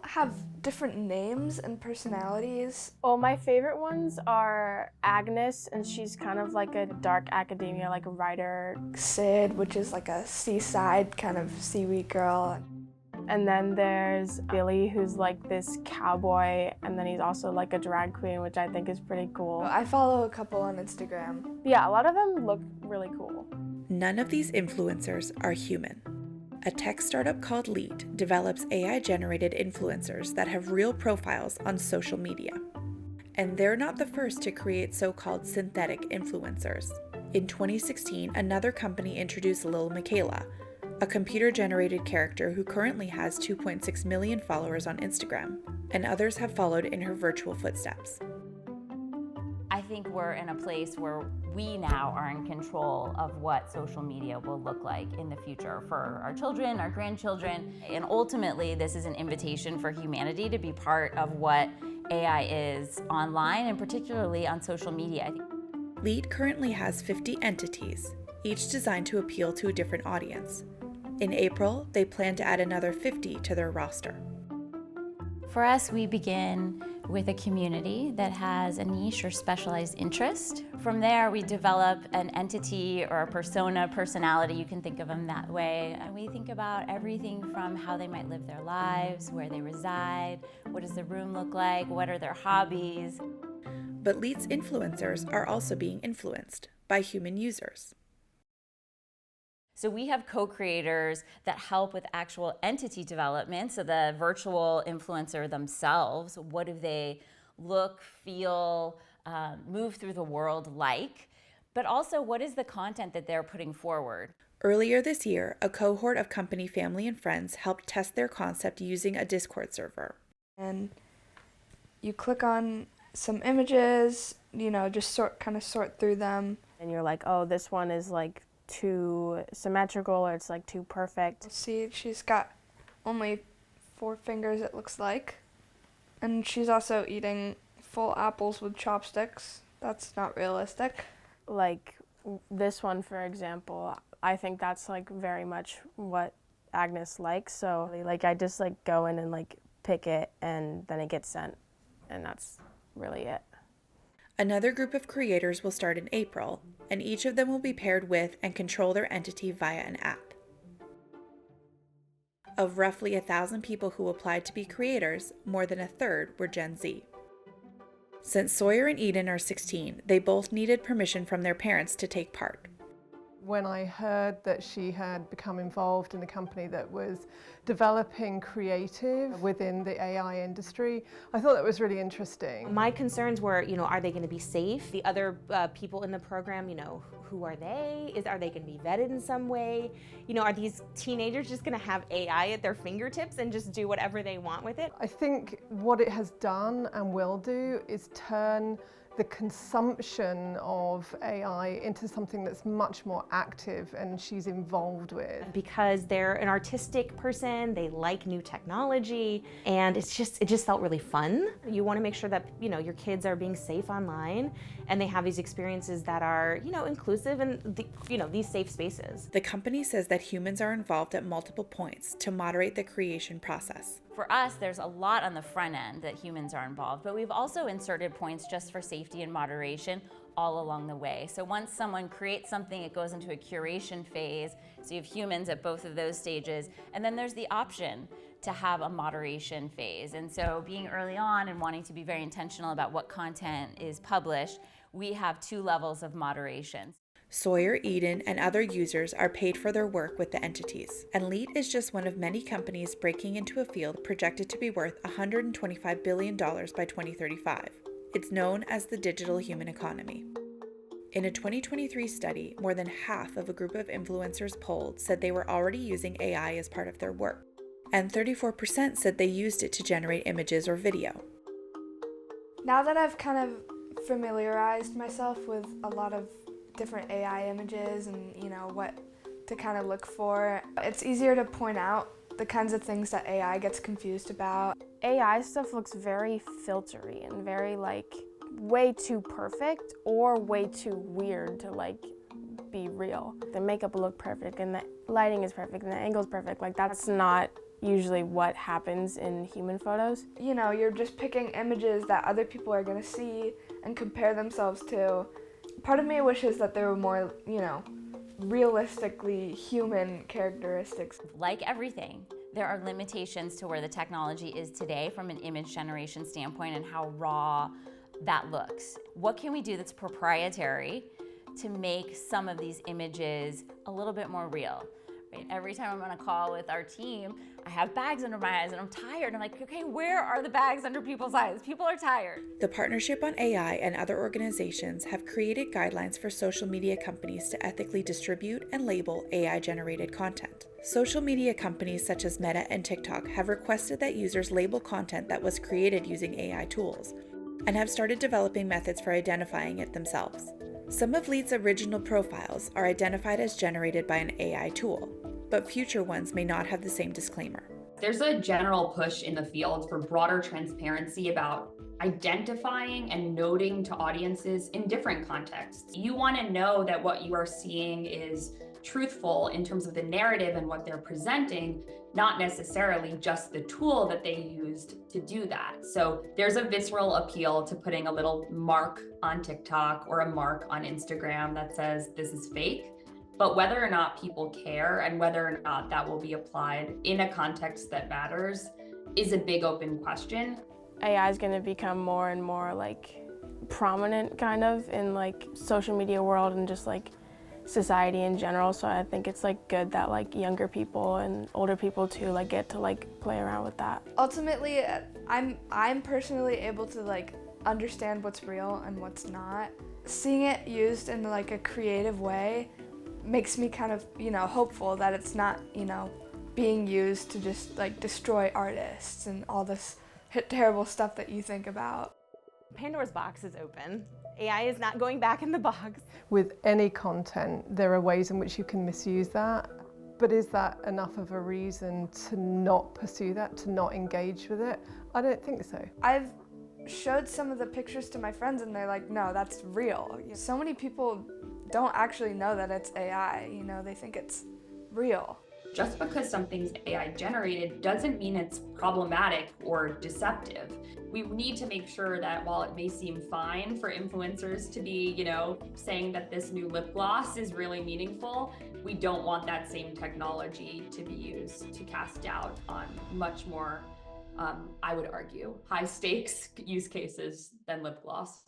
have different names and personalities. Well, my favorite ones are Agnes, and she's kind of like a dark academia, like a writer. Sid, which is like a seaside kind of seaweed girl. And then there's Billy, who's like this cowboy, and then he's also like a drag queen, which I think is pretty cool. I follow a couple on Instagram. Yeah, a lot of them look really cool. None of these influencers are human. A tech startup called Leet develops AI-generated influencers that have real profiles on social media. And they're not the first to create so-called synthetic influencers. In 2016, another company introduced Lil Miquela, a computer-generated character who currently has 2.6 million followers on Instagram, and others have followed in her virtual footsteps. I think we're in a place where we now are in control of what social media will look like in the future for our children, our grandchildren, and ultimately this is an invitation for humanity to be part of what AI is online and particularly on social media. Leet currently has 50 entities, each designed to appeal to a different audience. In April, they plan to add another 50 to their roster. For us, we begin with a community that has a niche or specialized interest. From there, we develop an entity or a persona, personality, you can think of them that way. And we think about everything from how they might live their lives, where they reside, what does the room look like, what are their hobbies. But Leet's influencers are also being influenced by human users. So we have co-creators that help with actual entity development. So the virtual influencer themselves, what do they look, feel, move through the world like? But also, what is the content that they're putting forward? Earlier this year, a cohort of company family and friends helped test their concept using a Discord server. And you click on some images, just kind of sort through them. And you're like, oh, this one is like too symmetrical, or it's like too perfect. See, she's got only 4 fingers, it looks like. And she's also eating full apples with chopsticks. That's not realistic. Like this one, for example, I think that's like very much what Agnes likes. So like I just like go in and like pick it and then it gets sent, and that's really it. Another group of creators will start in April, and each of them will be paired with and control their entity via an app. Of roughly 1,000 people who applied to be creators, more than a third were Gen Z. Since Sawyer and Eden are 16, they both needed permission from their parents to take part. When I heard that she had become involved in a company that was developing creative within the AI industry, I thought that was really interesting. My concerns were, are they going to be safe? The other people in the program, who are they? Are they going to be vetted in some way? Are these teenagers just going to have AI at their fingertips and just do whatever they want with it? I think what it has done and will do is turn the consumption of AI into something that's much more active and she's involved with. Because they're an artistic person, they like new technology, and it just felt really fun. You want to make sure that your kids are being safe online and they have these experiences that are inclusive and these safe spaces. The company says that humans are involved at multiple points to moderate the creation process. For us, there's a lot on the front end that humans are involved, but we've also inserted points just for safety and moderation all along the way. So once someone creates something, it goes into a curation phase. So you have humans at both of those stages. And then there's the option to have a moderation phase. And so being early on and wanting to be very intentional about what content is published, we have 2 levels of moderation. Sawyer, Eden, and other users are paid for their work with the entities, and Leet is just one of many companies breaking into a field projected to be worth $125 billion by 2035. It's known as the digital human economy. In a 2023 study, more than half of a group of influencers polled said they were already using AI as part of their work, and 34% said they used it to generate images or video. Now that I've kind of familiarized myself with a lot of different AI images and what to kind of look for, it's easier to point out the kinds of things that AI gets confused about. AI stuff looks very filtery and very like way too perfect or way too weird to like be real. The makeup will look perfect and the lighting is perfect and the angle is perfect. Like that's not usually what happens in human photos. You know, you're just picking images that other people are going to see and compare themselves to. Part of me wishes that there were more, you know, realistically human characteristics. Like everything, there are limitations to where the technology is today from an image generation standpoint and how raw that looks. What can we do that's proprietary to make some of these images a little bit more real? Right? Every time I'm on a call with our team, I have bags under my eyes and I'm tired. I'm like, okay, where are the bags under people's eyes? People are tired. The Partnership on AI and other organizations have created guidelines for social media companies to ethically distribute and label AI-generated content. Social media companies such as Meta and TikTok have requested that users label content that was created using AI tools, and have started developing methods for identifying it themselves. Some of Leet's original profiles are identified as generated by an AI tool, but future ones may not have the same disclaimer. There's a general push in the field for broader transparency about identifying and noting to audiences in different contexts. You want to know that what you are seeing is truthful in terms of the narrative and what they're presenting, not necessarily just the tool that they used to do that. So there's a visceral appeal to putting a little mark on TikTok or a mark on Instagram that says this is fake. But whether or not people care and whether or not that will be applied in a context that matters is a big open question. AI is going to become more and more like prominent kind of in like social media world and just like society in general, so I think it's like good that like younger people and older people too like get to like play around with that. Ultimately, I'm personally able to like understand what's real and what's not. Seeing it used in like a creative way makes me kind of, you know, hopeful that it's not, you know, being used to just like destroy artists and all this terrible stuff that you think about. Pandora's box is open. AI is not going back in the box. With any content, there are ways in which you can misuse that, but is that enough of a reason to not pursue that, to not engage with it? I don't think so. I've showed some of the pictures to my friends and they're like, no, that's real. So many people don't actually know that it's AI, you know, they think it's real. Just because something's AI generated doesn't mean it's problematic or deceptive. We need to make sure that while it may seem fine for influencers to be, you know, saying that this new lip gloss is really meaningful, we don't want that same technology to be used to cast doubt on much more, I would argue, high stakes use cases than lip gloss.